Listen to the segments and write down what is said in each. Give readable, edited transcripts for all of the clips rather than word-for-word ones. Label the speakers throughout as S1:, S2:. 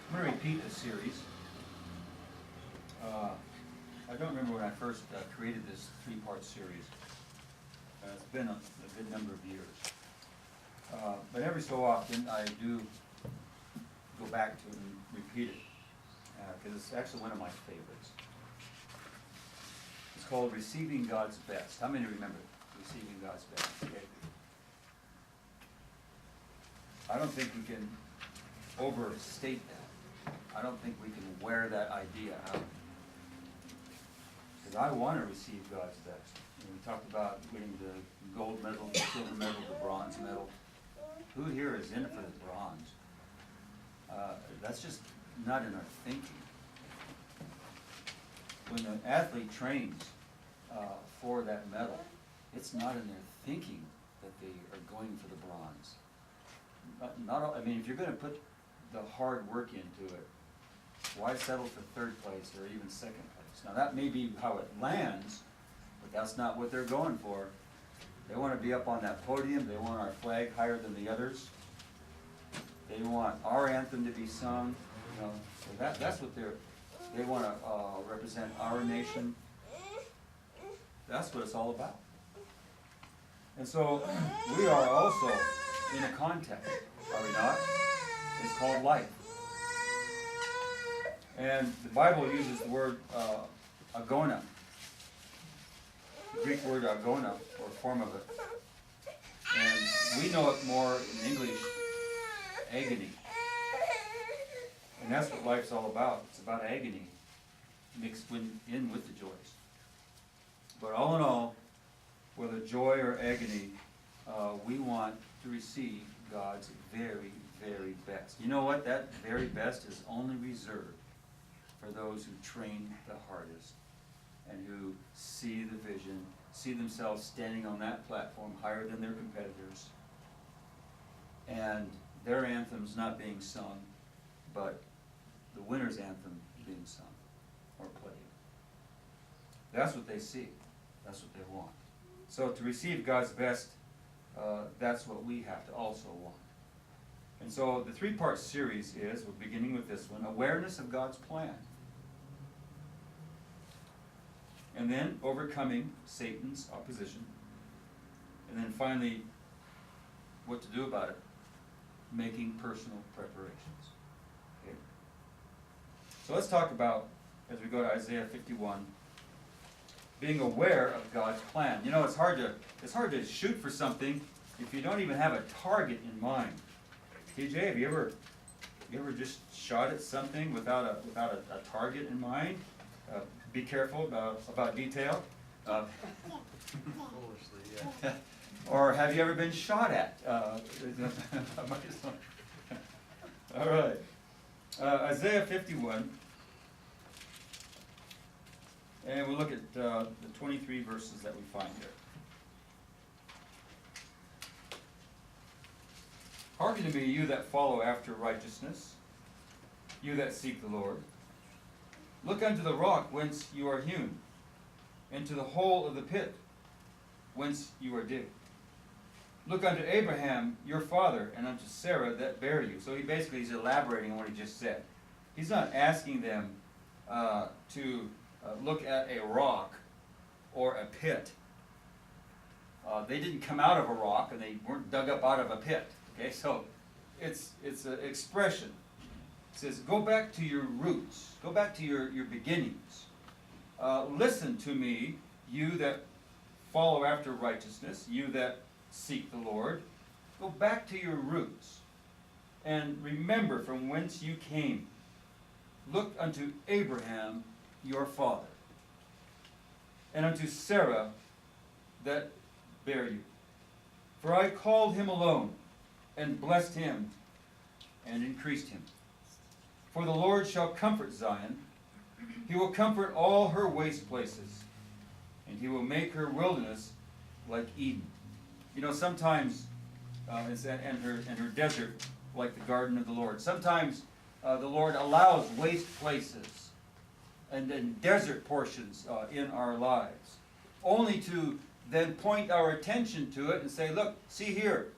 S1: I'm going to repeat a series. I don't remember when I first created this three-part series. It's been a good number of years. But every so often I do go back to it and repeat it, because it's actually one of my favorites. It's called Receiving God's Best. How many remember Receiving God's Best? Okay. I don't think we can overstate that. I don't think we can wear that idea out. Because I want to receive God's best. And we talked about winning the gold medal, the silver medal, the bronze medal. Who here is in for the bronze? That's just not in our thinking. When an athlete trains for that medal, it's not in their thinking that they are going for the bronze. I mean, if you're going to put the hard work into it, why settle for third place or even second place? Now that may be how it lands, but that's not what they're going for. They want to be up on that podium. They want our flag higher than the others. They want our anthem to be sung. You know, so that's what they want to represent our nation. That's what it's all about. And so we are also in a context, are we not? It's called life. And the Bible uses the word agona, the Greek word agona, or form of it. And we know it more in English, agony. And that's what life's all about. It's about agony mixed in with the joys. But all in all, whether joy or agony, we want to receive God's very, very best. You know what? That very best is only reserved for those who train the hardest and who see the vision, see themselves standing on that platform higher than their competitors, and their anthem's not being sung, but the winner's anthem being sung or played. That's what they see. That's what they want. So to receive God's best, that's what we have to also want. And so the three-part series is, we're beginning with this one, awareness of God's plan. And then overcoming Satan's opposition. And then finally, what to do about it, making personal preparations. Okay? So let's talk about, as we go to Isaiah 51, being aware of God's plan. You know, it's hard to shoot for something if you don't even have a target in mind. TJ, have you ever just shot at something without a target in mind? Be careful about detail.
S2: Yeah.
S1: Or have you ever been shot at? All right. Isaiah 51. And we'll look at the 23 verses that we find here. Hearken to me, you that follow after righteousness, you that seek the Lord. Look unto the rock whence you are hewn, and to the hole of the pit whence you are digged. Look unto Abraham your father, and unto Sarah that bare you. So he's elaborating on what he just said. He's not asking them to look at a rock or a pit. They didn't come out of a rock, and they weren't dug up out of a pit. Okay, so it's an expression. It says, go back to your roots. Go back to your beginnings. Listen to me, you that follow after righteousness, you that seek the Lord. Go back to your roots and remember from whence you came. Look unto Abraham your father, and unto Sarah that bare you. For I called him alone, and blessed him, and increased him. For the Lord shall comfort Zion. He will comfort all her waste places, and he will make her wilderness like Eden. You know, sometimes, and her desert like the garden of the Lord. Sometimes the Lord allows waste places and desert portions in our lives, only to then point our attention to it and say, look, see here,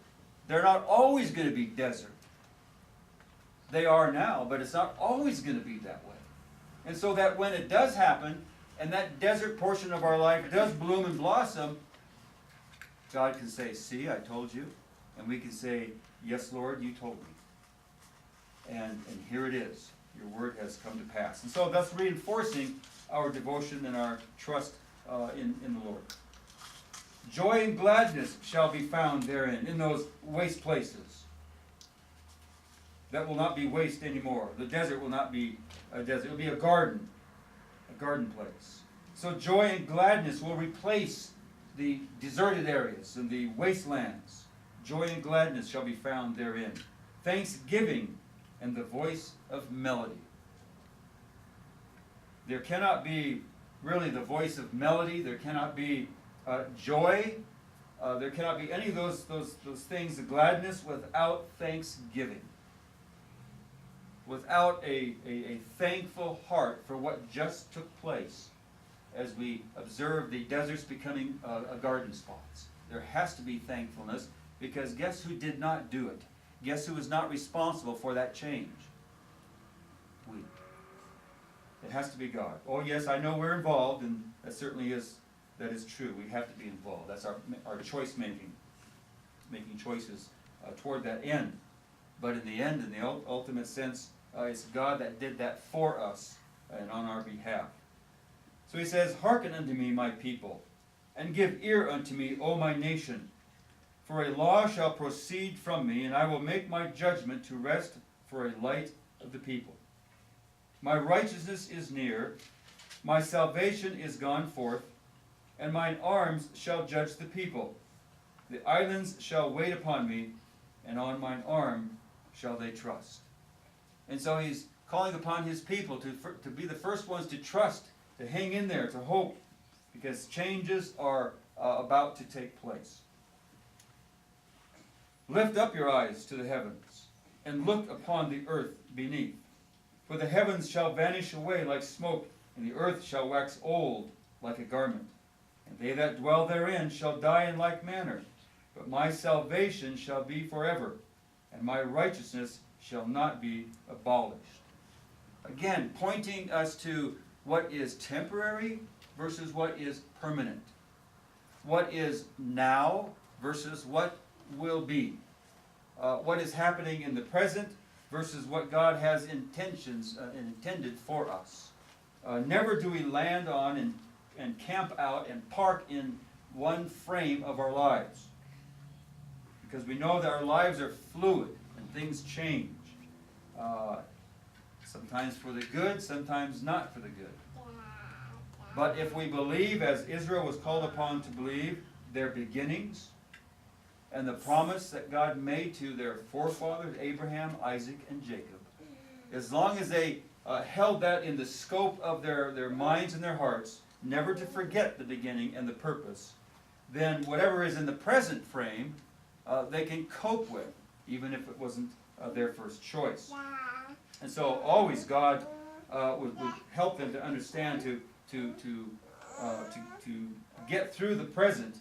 S1: they're not always going to be desert. they are now, but it's not always going to be that way. And so that when it does happen, and that desert portion of our life does bloom and blossom, God can say, see, I told you. And we can say, yes, Lord, you told me. And here it is. Your word has come to pass. And so that's reinforcing our devotion and our trust in the Lord. Joy and gladness shall be found therein, in those waste places. That will not be waste anymore. The desert will not be a desert. It will be a garden place. So joy and gladness will replace the deserted areas and the wastelands. Joy and gladness shall be found therein. Thanksgiving and the voice of melody. There cannot be really the voice of melody. There cannot be joy. There cannot be any of those things, the gladness, without thanksgiving. Without a thankful heart for what just took place as we observe the deserts becoming a garden spots. There has to be thankfulness, because guess who did not do it? Guess who is not responsible for that change? We. It has to be God. Oh yes, I know we're involved, and that certainly is true. We have to be involved. That's our choice making choices toward that end. But in the end, in the ultimate sense, it's God that did that for us and on our behalf. So he says, hearken unto me, my people, and give ear unto me, O my nation. For a law shall proceed from me, and I will make my judgment to rest for a light of the people. My righteousness is near, my salvation is gone forth, and mine arms shall judge the people. The islands shall wait upon me, and on mine arm shall they trust. And so he's calling upon his people to be the first ones to trust, to hang in there, to hope, because changes are about to take place. Lift up your eyes to the heavens, and look upon the earth beneath. For the heavens shall vanish away like smoke, and the earth shall wax old like a garment. And they that dwell therein shall die in like manner. But my salvation shall be forever, and my righteousness shall not be abolished. Again, pointing us to what is temporary versus what is permanent. What is now versus what will be. What is happening in the present versus what God has intentions and intended for us. Never do we land on and camp out and park in one frame of our lives. Because we know that our lives are fluid and things change. Sometimes for the good, sometimes not for the good. But if we believe, as Israel was called upon to believe, their beginnings and the promise that God made to their forefathers, Abraham, Isaac, and Jacob, as long as they held that in the scope of their minds and their hearts, never to forget the beginning and the purpose, then whatever is in the present frame, they can cope with, even if it wasn't their first choice. And so always God would help them to understand to get through the present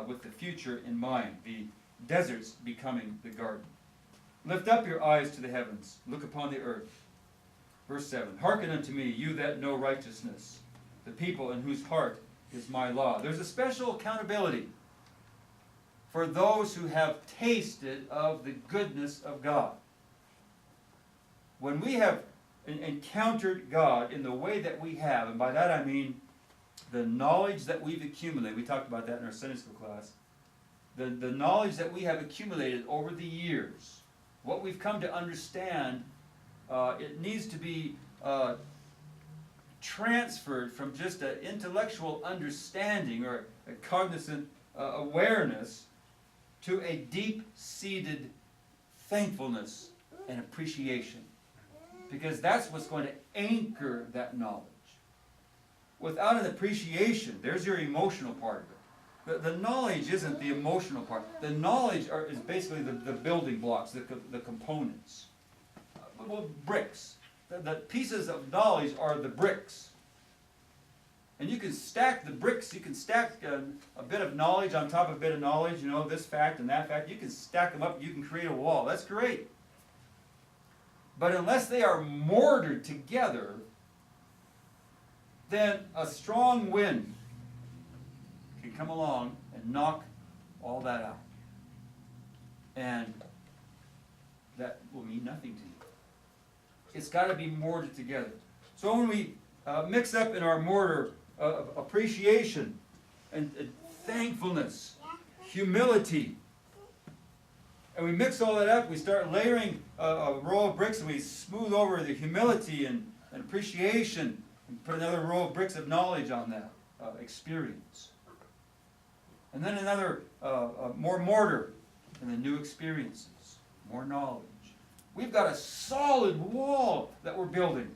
S1: with the future in mind, the deserts becoming the garden. Lift up your eyes to the heavens, look upon the earth. Verse 7, hearken unto me, you that know righteousness, the people in whose heart is my law. There's a special accountability for those who have tasted of the goodness of God. When we have encountered God in the way that we have, and by that I mean the knowledge that we've accumulated, we talked about that in our Sunday school class, the knowledge that we have accumulated over the years, what we've come to understand, it needs to be transferred from just an intellectual understanding or a cognizant awareness to a deep-seated thankfulness and appreciation. Because that's what's going to anchor that knowledge. Without an appreciation, there's your emotional part of it. The knowledge isn't the emotional part. The knowledge is basically the building blocks, the components. Well, bricks. The pieces of knowledge are the bricks. And you can stack the bricks. You can stack a bit of knowledge on top of a bit of knowledge, this fact and that fact. You can stack them up. You can create a wall. That's great. But unless they are mortared together, then a strong wind can come along and knock all that out. And that will mean nothing to you. It's got to be mortared together. So when we mix up in our mortar appreciation and thankfulness, humility, and we mix all that up, we start layering a row of bricks, and we smooth over the humility and appreciation, and put another row of bricks of knowledge on that experience. And then another, more mortar, and then new experiences, more knowledge. We've got a solid wall that we're building.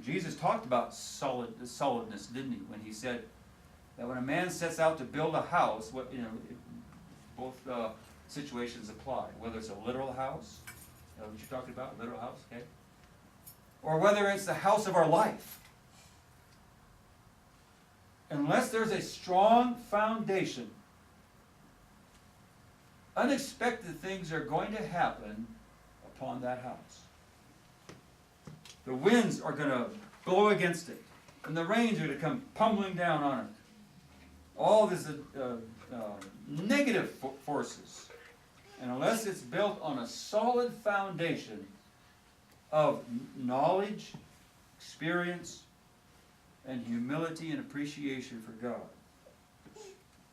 S1: Jesus talked about solidness, didn't he? When he said that when a man sets out to build a house, both situations apply. Whether it's a literal house, what you're talking about, literal house, okay? Or whether it's the house of our life. Unless there's a strong foundation, unexpected things are going to happen upon that house. The winds are going to blow against it, and the rains are going to come pummeling down on it. All these negative forces. And unless it's built on a solid foundation of knowledge, experience, and humility and appreciation for God,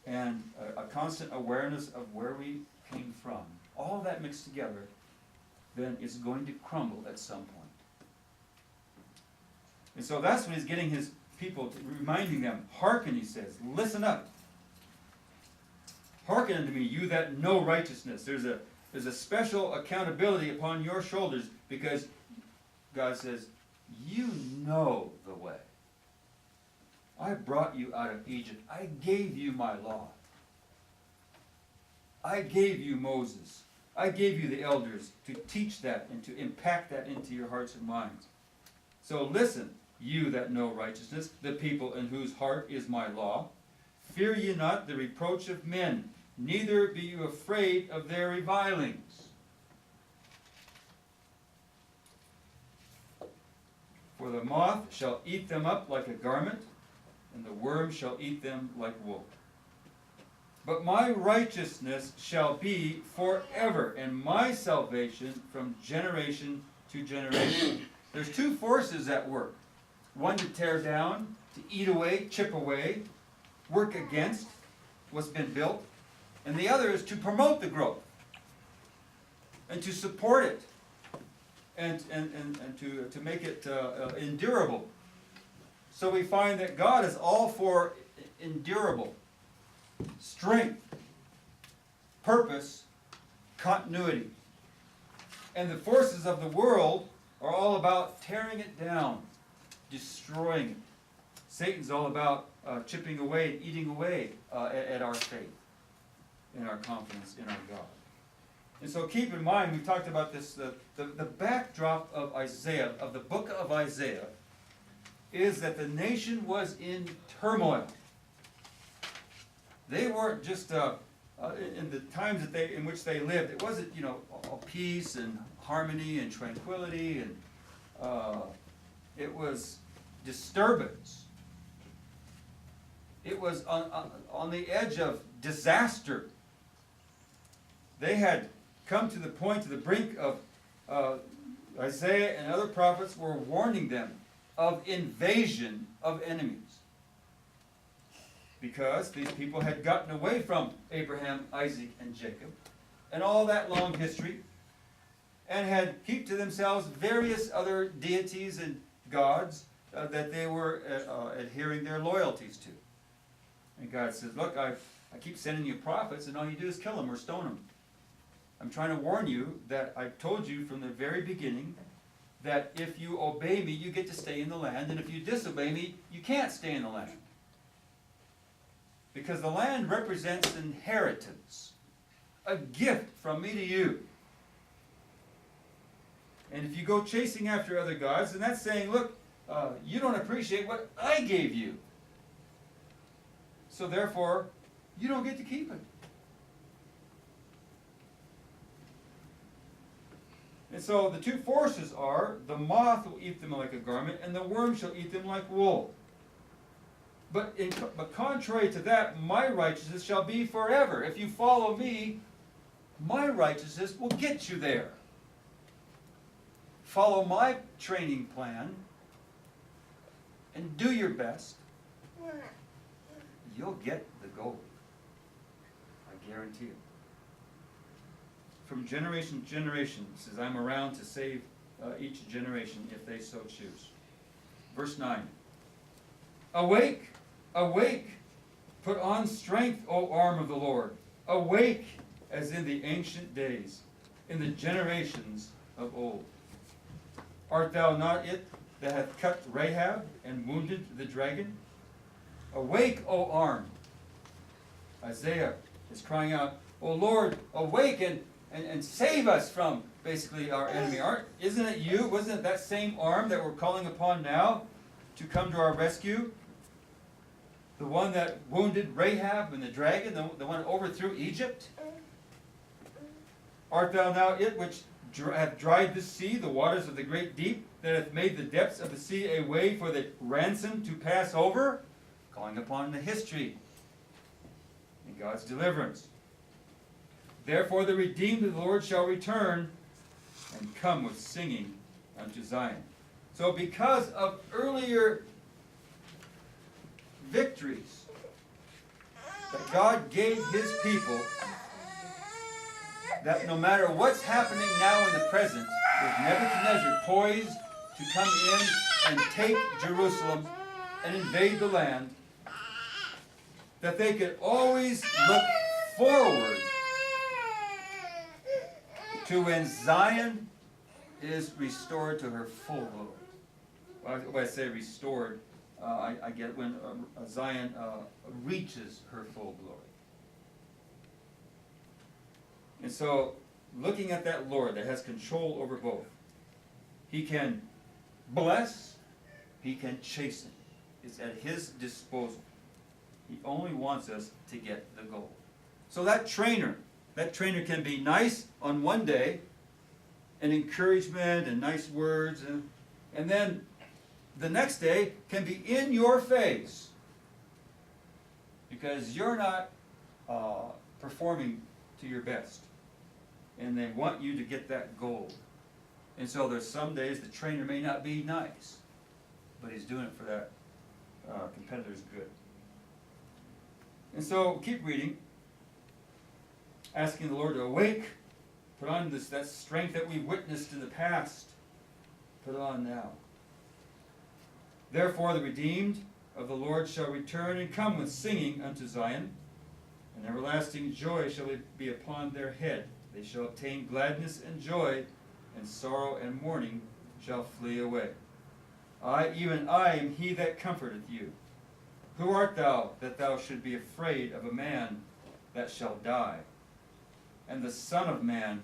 S1: and a constant awareness of where we came from, all that mixed together, then it's going to crumble at some point. And so that's what he's getting his people, reminding them, hearken, he says, listen up. Hearken unto me, you that know righteousness. There's a special accountability upon your shoulders, because God says, you know the way. I brought you out of Egypt. I gave you my law. I gave you Moses. I gave you the elders to teach that and to impact that into your hearts and minds. So listen, you that know righteousness, the people in whose heart is my law. Fear ye not the reproach of men, neither be you afraid of their revilings. For the moth shall eat them up like a garment, and the worm shall eat them like wool. But my righteousness shall be forever, and my salvation from generation to generation. There's two forces at work. One to tear down, to eat away, chip away, work against what's been built. And the other is to promote the growth and to support it and to make it endurable. So we find that God is all for endurable, strength, purpose, continuity. And the forces of the world are all about tearing it down, destroying it. Satan's all about chipping away and eating away at our faith, in our confidence in our God. And so keep in mind, we've talked about this, the backdrop of Isaiah, of the book of Isaiah, is that the nation was in turmoil. They weren't just, in the times that in which they lived, it wasn't, all peace and harmony and tranquility, and it was disturbance. It was on the edge of disaster. They had come to the point, to the brink of Isaiah and other prophets were warning them of invasion of enemies. Because these people had gotten away from Abraham, Isaac, and Jacob, and all that long history, and had heaped to themselves various other deities and gods that they were adhering their loyalties to. And God says, look, I keep sending you prophets, and all you do is kill them or stone them. I'm trying to warn you that I told you from the very beginning that if you obey me, you get to stay in the land, and if you disobey me, you can't stay in the land. Because the land represents inheritance, a gift from me to you. And if you go chasing after other gods, then that's saying, look, you don't appreciate what I gave you. So therefore, you don't get to keep it. And so the two forces are, the moth will eat them like a garment, and the worm shall eat them like wool. But contrary to that, my righteousness shall be forever. If you follow me, my righteousness will get you there. Follow my training plan and do your best. You'll get the goal. I guarantee it. From generation to generation, it says, I'm around to save each generation if they so choose. Verse 9. Awake, awake, put on strength, O arm of the Lord. Awake, as in the ancient days, in the generations of old. Art thou not it that hath cut Rahab and wounded the dragon? Awake, O arm. Isaiah is crying out, O Lord, awake and save us from basically our enemy. Isn't it you? Wasn't it that same arm that we're calling upon now to come to our rescue? The one that wounded Rahab and the dragon, the one that overthrew Egypt? Art thou now it which hath dried the sea, the waters of the great deep, that hath made the depths of the sea a way for the ransom to pass over? Calling upon the history and God's deliverance. Therefore the redeemed of the Lord shall return and come with singing unto Zion. So because of earlier victories that God gave his people, that no matter what's happening now in the present, with Nebuchadnezzar poised to come in and take Jerusalem and invade the land, that they could always look forward to when Zion is restored to her full glory. When I say restored, I get when Zion reaches her full glory. And so, looking at that Lord that has control over both, he can bless, he can chasten. It's at his disposal. He only wants us to get the goal. So that trainer can be nice on one day, and encouragement and nice words, and then the next day can be in your face because you're not performing to your best. And they want you to get that goal. And so there's some days the trainer may not be nice, but he's doing it for that competitor's good. And so keep reading, asking the Lord to awake, put on that strength that we witnessed in the past, put on now. Therefore the redeemed of the Lord shall return and come with singing unto Zion, and everlasting joy shall be upon their head. They shall obtain gladness and joy, and sorrow and mourning shall flee away. I, even I, am he that comforteth you. Who art thou, that thou should be afraid of a man that shall die, and the Son of Man,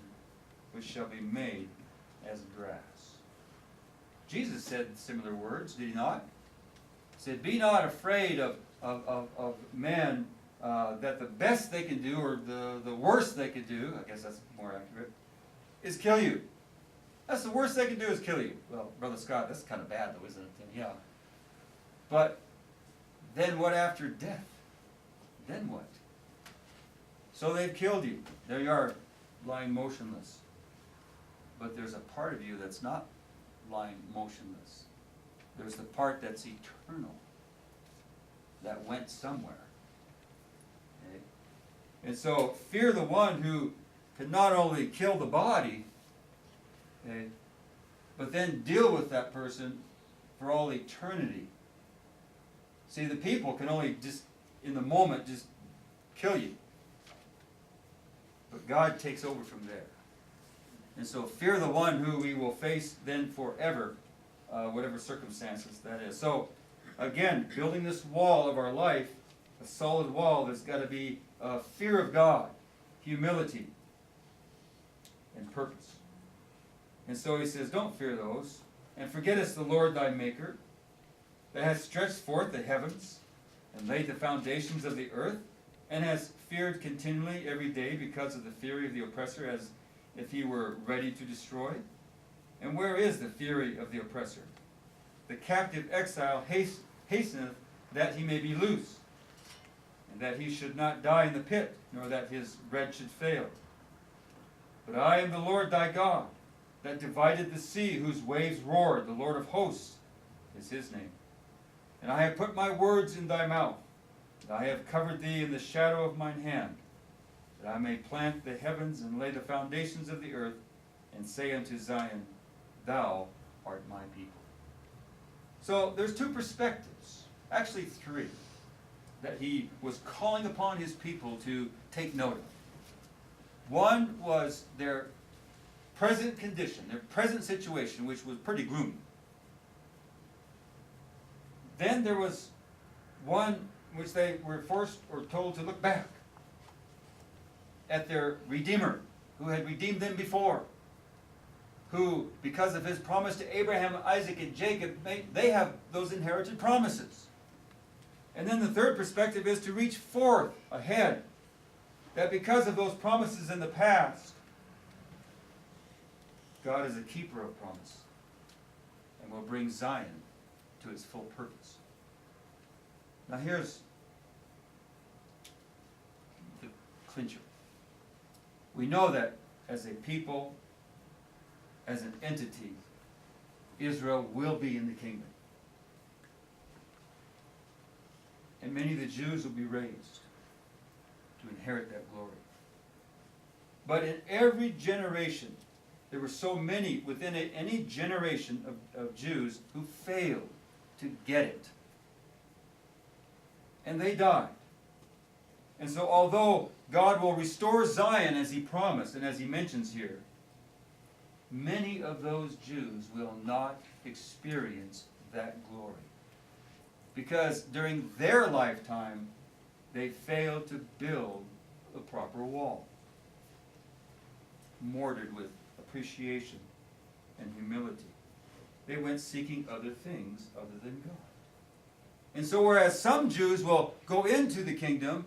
S1: which shall be made as grass? Jesus said similar words, did he not? He said, be not afraid of men, that the best they can do, or the worst they could do, I guess that's more accurate, is kill you. That's the worst they can do, is kill you. Well, Brother Scott, that's kind of bad though, isn't it? Yeah. But then what after death? Then what? So they've killed you. There you are, lying motionless. But there's a part of you that's not lying motionless. There's the part that's eternal, that went somewhere. Okay? And so fear the one who can not only kill the body, okay, but then deal with that person for all eternity. See, the people can only just, in the moment, just kill you. But God takes over from there. And so fear the one who we will face then forever, whatever circumstances that is. So, again, building this wall of our life, a solid wall, there's got to be fear of God, humility, and purpose. And so he says, don't fear those, and forgettest the Lord thy Maker, that has stretched forth the heavens, and laid the foundations of the earth, and has feared continually every day because of the fury of the oppressor, as if he were ready to destroy. And where is the fury of the oppressor? The captive exile hasteneth that he may be loose, and that he should not die in the pit, nor that his bread should fail. But I am the Lord thy God, that divided the sea, whose waves roared. The Lord of hosts is his name. And I have put my words in thy mouth, and I have covered thee in the shadow of mine hand, that I may plant the heavens and lay the foundations of the earth, and say unto Zion, thou art my people. So there's two perspectives, actually three, that he was calling upon his people to take note of. One was their present condition, their present situation, which was pretty gloomy. Then there was one which they were forced or told to look back at their Redeemer, who had redeemed them before, who, because of his promise to Abraham, Isaac, and Jacob, they have those inherited promises. And then the third perspective is to reach forth ahead, that because of those promises in the past, God is a keeper of promise and will bring Zion to its full purpose. Now here's the clincher. We know that as a people, as an entity, Israel will be in the kingdom. And many of the Jews will be raised to inherit that glory. But in every generation, there were so many within any generation of Jews who failed to get it. And they died. And so although God will restore Zion as he promised and as he mentions here, many of those Jews will not experience that glory. Because during their lifetime, they failed to build the proper wall, mortared with appreciation and humility. They went seeking other things other than God. And so whereas some Jews will go into the kingdom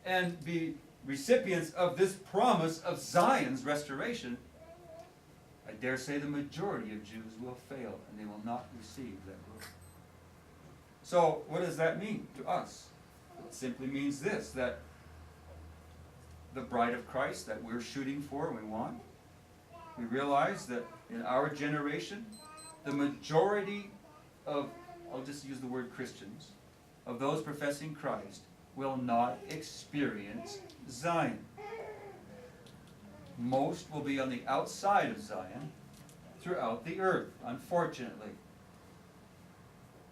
S1: and be recipients of this promise of Zion's restoration, I dare say the majority of Jews will fail and they will not receive that glory. So what does that mean to us? It simply means this, that the bride of Christ that we're shooting for and we want, we realize that in our generation, the majority of, I'll just use the word Christians, of those professing Christ will not experience Zion. Most will be on the outside of Zion throughout the earth, unfortunately.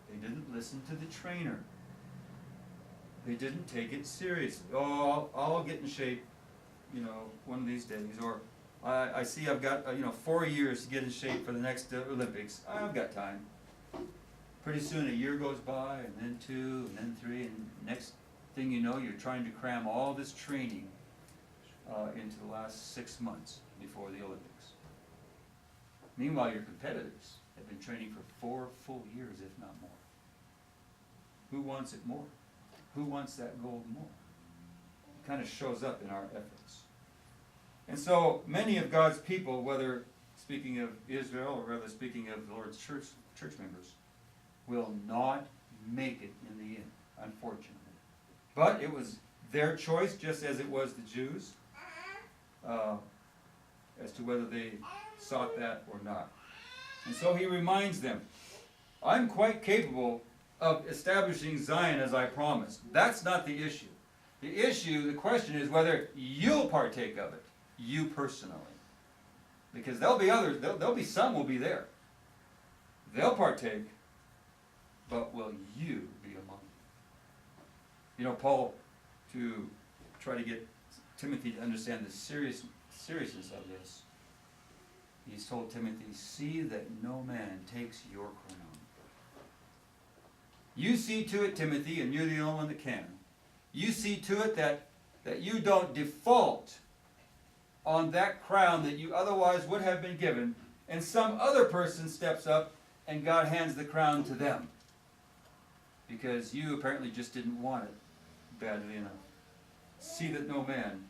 S1: They didn't listen to the trainer. They didn't take it seriously. Oh, I'll get in shape, one of these days. Or I see I've got 4 years to get in shape for the next Olympics. I've got time. Pretty soon a year goes by, and then 2, and then 3, and next thing you know, you're trying to cram all this training into the last 6 months before the Olympics. Meanwhile, your competitors have been training for 4 full years, if not more. Who wants it more? Who wants that gold more? It kind of shows up in our efforts. And so many of God's people, whether speaking of Israel or rather speaking of the Lord's church members, will not make it in the end, unfortunately. But it was their choice, just as it was the Jews, as to whether they sought that or not. And so he reminds them, I'm quite capable of establishing Zion as I promised. That's not the issue. The question is whether you'll partake of it, you personally. Because there'll be others, there'll be some will be there. They'll partake, but will you be among them? Paul, to try to get Timothy to understand the seriousness of this, he's told Timothy, see that no man takes your crown. You see to it, Timothy, and you're the only one that can. You see to it that you don't default on that crown that you otherwise would have been given, and some other person steps up and God hands the crown to them. Because you apparently just didn't want it badly enough. See that no man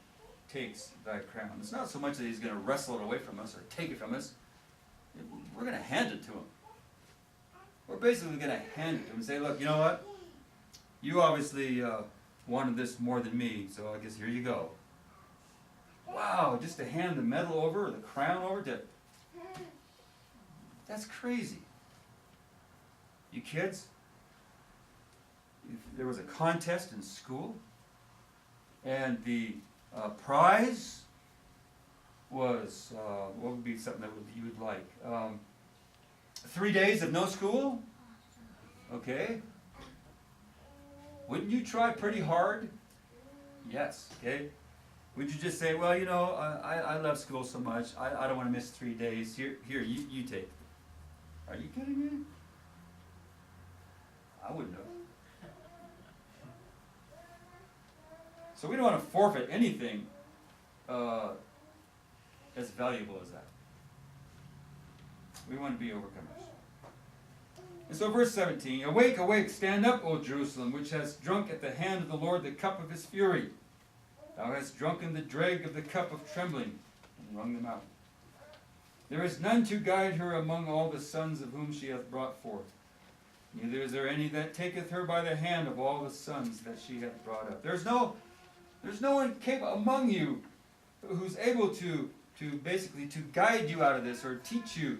S1: takes thy crown. It's not so much that he's going to wrestle it away from us or take it from us. we're going to hand it to them. We're basically going to hand it to them and say, look, you know what? You obviously wanted this more than me, so I guess here you go. Wow, just to hand the medal over, or the crown over to... That's crazy. You kids, if there was a contest in school, and the prize was, what would be something that you would like? 3 days of no school? Okay. Wouldn't you try pretty hard? Yes, okay. Would you just say, well, you know, I love school so much, I don't want to miss 3 days. Here, you take it. Are you kidding me? I wouldn't have. So we don't want to forfeit anything as valuable as that. We want to be overcomers. And so verse 17, awake, awake, stand up, O Jerusalem, which hast drunk at the hand of the Lord the cup of his fury. Thou hast drunken the drag of the cup of trembling, and wrung them out. There is none to guide her among all the sons of whom she hath brought forth. Neither is there any that taketh her by the hand of all the sons that she hath brought up. There's no one capable among you who's able to basically to guide you out of this or teach you.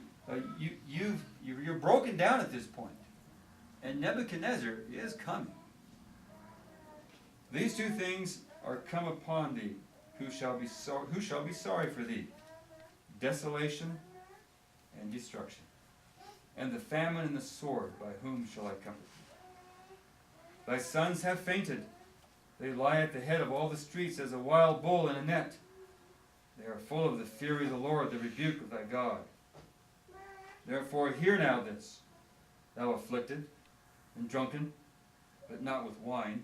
S1: You're broken down at this point. And Nebuchadnezzar is coming. These two things are come upon thee, who shall be sorry for thee? Desolation and destruction, and the famine and the sword, by whom shall I comfort thee? Thy sons have fainted. They lie at the head of all the streets as a wild bull in a net. They are full of the fury of the Lord, the rebuke of thy God. Therefore hear now this, thou afflicted and drunken, but not with wine.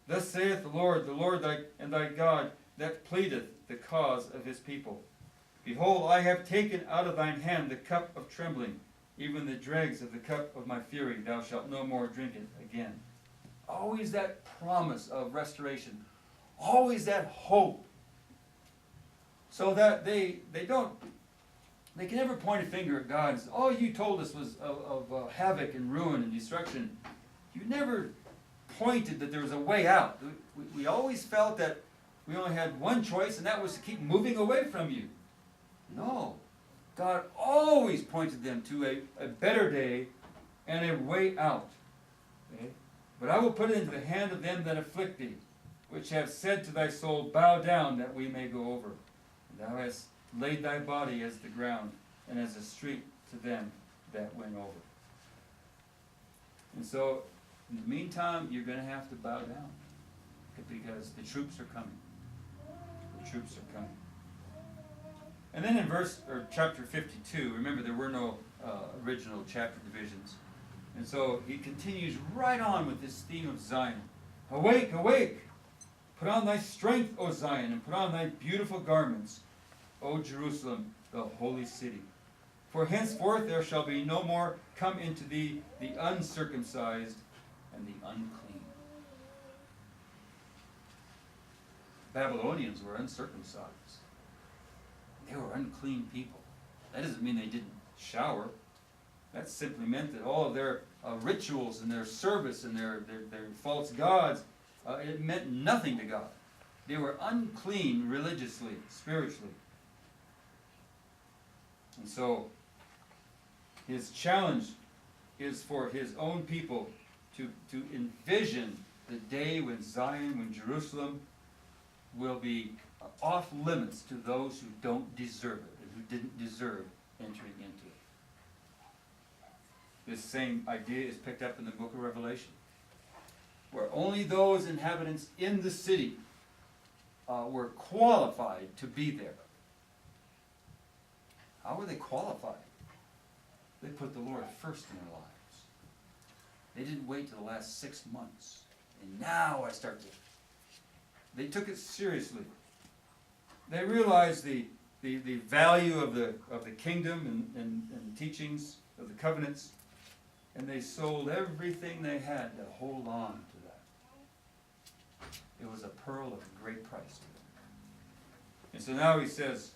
S1: Thus saith the Lord thy God, that pleadeth the cause of his people. Behold, I have taken out of thine hand the cup of trembling, even the dregs of the cup of my fury. Thou shalt no more drink it again. Always that promise of restoration. Always that hope. So that they can never point a finger at God and say, all you told us was of havoc and ruin and destruction. You never pointed that there was a way out. We always felt that we only had one choice, and that was to keep moving away from you. No. God always pointed them to a better day and a way out. Okay? But I will put it into the hand of them that afflict thee, which have said to thy soul, bow down that we may go over. And thou hast laid thy body as the ground, and as a street to them that went over. And so, in the meantime, you're going to have to bow down, because the troops are coming. The troops are coming. And then in chapter 52, remember there were no original chapter divisions. And so he continues right on with this theme of Zion. Awake, awake! Put on thy strength, O Zion, and put on thy beautiful garments, O Jerusalem, the holy city. For henceforth there shall be no more come into thee the uncircumcised and the unclean. Babylonians were uncircumcised. They were unclean people. That doesn't mean they didn't shower. That simply meant that all of their rituals and their service and their false gods, it meant nothing to God. They were unclean religiously, spiritually. And so, his challenge is for his own people to envision the day when Zion, when Jerusalem will be off limits to those who don't deserve it and who didn't deserve entering into it. This same idea is picked up in the book of Revelation, where only those inhabitants in the city were qualified to be there. How were they qualified? They put the Lord first in their lives. They didn't wait till the last 6 months. And now I start to... They took it seriously. They realized the value of the kingdom and teachings of the covenants, and they sold everything they had to hold on to that. It was a pearl of great price to them. And so now he says,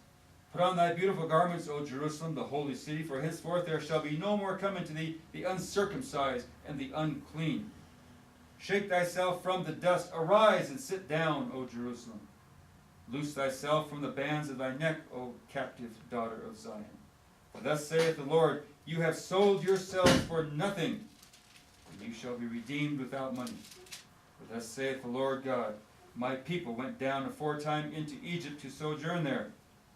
S1: Put on thy beautiful garments, O Jerusalem, the holy city, for henceforth there shall be no more come into thee the uncircumcised and the unclean. Shake thyself from the dust, arise and sit down, O Jerusalem. Loose thyself from the bands of thy neck, O captive daughter of Zion. For thus saith the Lord, you have sold yourselves for nothing, and you shall be redeemed without money. For thus saith the Lord God, my people went down aforetime into Egypt to sojourn there,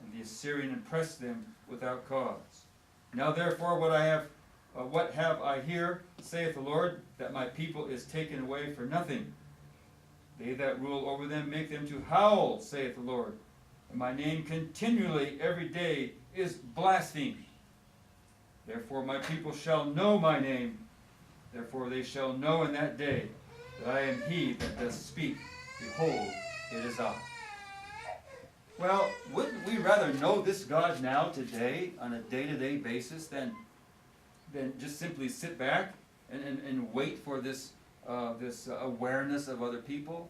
S1: and the Assyrian oppressed them without cause. Now therefore what have I here, saith the Lord, that my people is taken away for nothing. They that rule over them make them to howl, saith the Lord, and my name continually every day is blasphemed. Therefore my people shall know my name, therefore they shall know in that day that I am he that does speak. Behold, it is I. Well, wouldn't we rather know this God now, today, on a day-to-day basis, than just simply sit back and wait for this awareness of other people?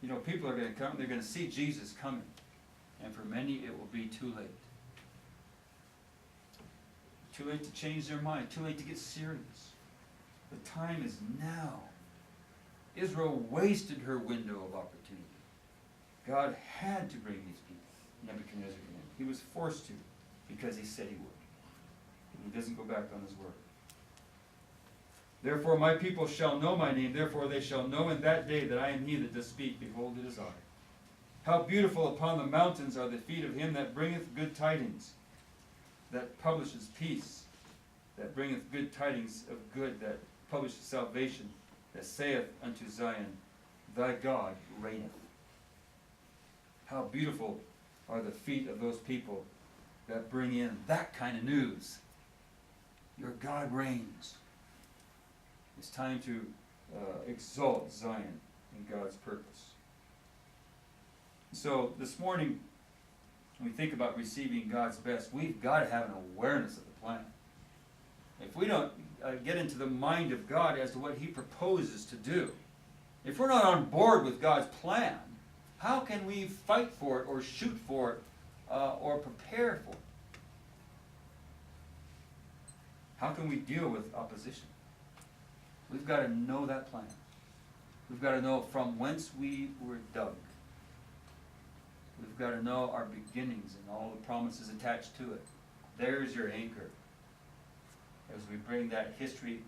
S1: You know, people are going to come, they're going to see Jesus coming, and for many it will be too late. Too late to change their mind, too late to get serious. The time is now. Israel wasted her window of opportunity. God had to bring these people, Nebuchadnezzar, in. He was forced to, because he said he would. And he doesn't go back on his word. Therefore my people shall know my name, therefore they shall know in that day that I am he that does speak. Behold, it is I. How beautiful upon the mountains are the feet of him that bringeth good tidings, that publishes peace, that bringeth good tidings of good, that publishes salvation, that saith unto Zion, thy God reigneth. How beautiful are the feet of those people that bring in that kind of news. Your God reigns. It's time to exalt Zion in God's purpose. So this morning, when we think about receiving God's best, we've got to have an awareness of the plan. If we don't get into the mind of God as to what he proposes to do, if we're not on board with God's plan, how can we fight for it or shoot for it or prepare for it? How can we deal with opposition? We've got to know that plan. We've got to know from whence we were dug. We've got to know our beginnings and all the promises attached to it. There's your anchor. As we bring that history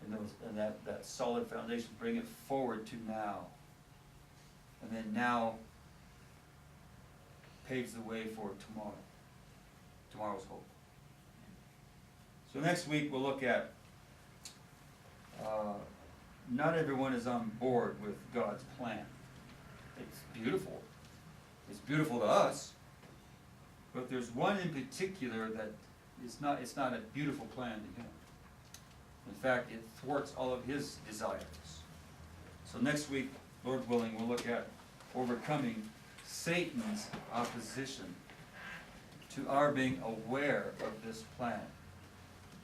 S1: and that solid foundation, bring it forward to now. And then now paves the way for tomorrow. Tomorrow's hope. So next week we'll look at not everyone is on board with God's plan. It's beautiful. It's beautiful to us. But there's one in particular that it's not a beautiful plan to him. In fact, it thwarts all of his desires. So next week, Lord willing, we'll look at overcoming Satan's opposition to our being aware of this plan.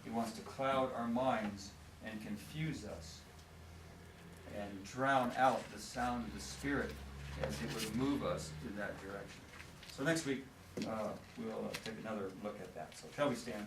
S1: He wants to cloud our minds and confuse us and drown out the sound of the Spirit as it would move us in that direction. So next week, we'll take another look at that. So shall we stand?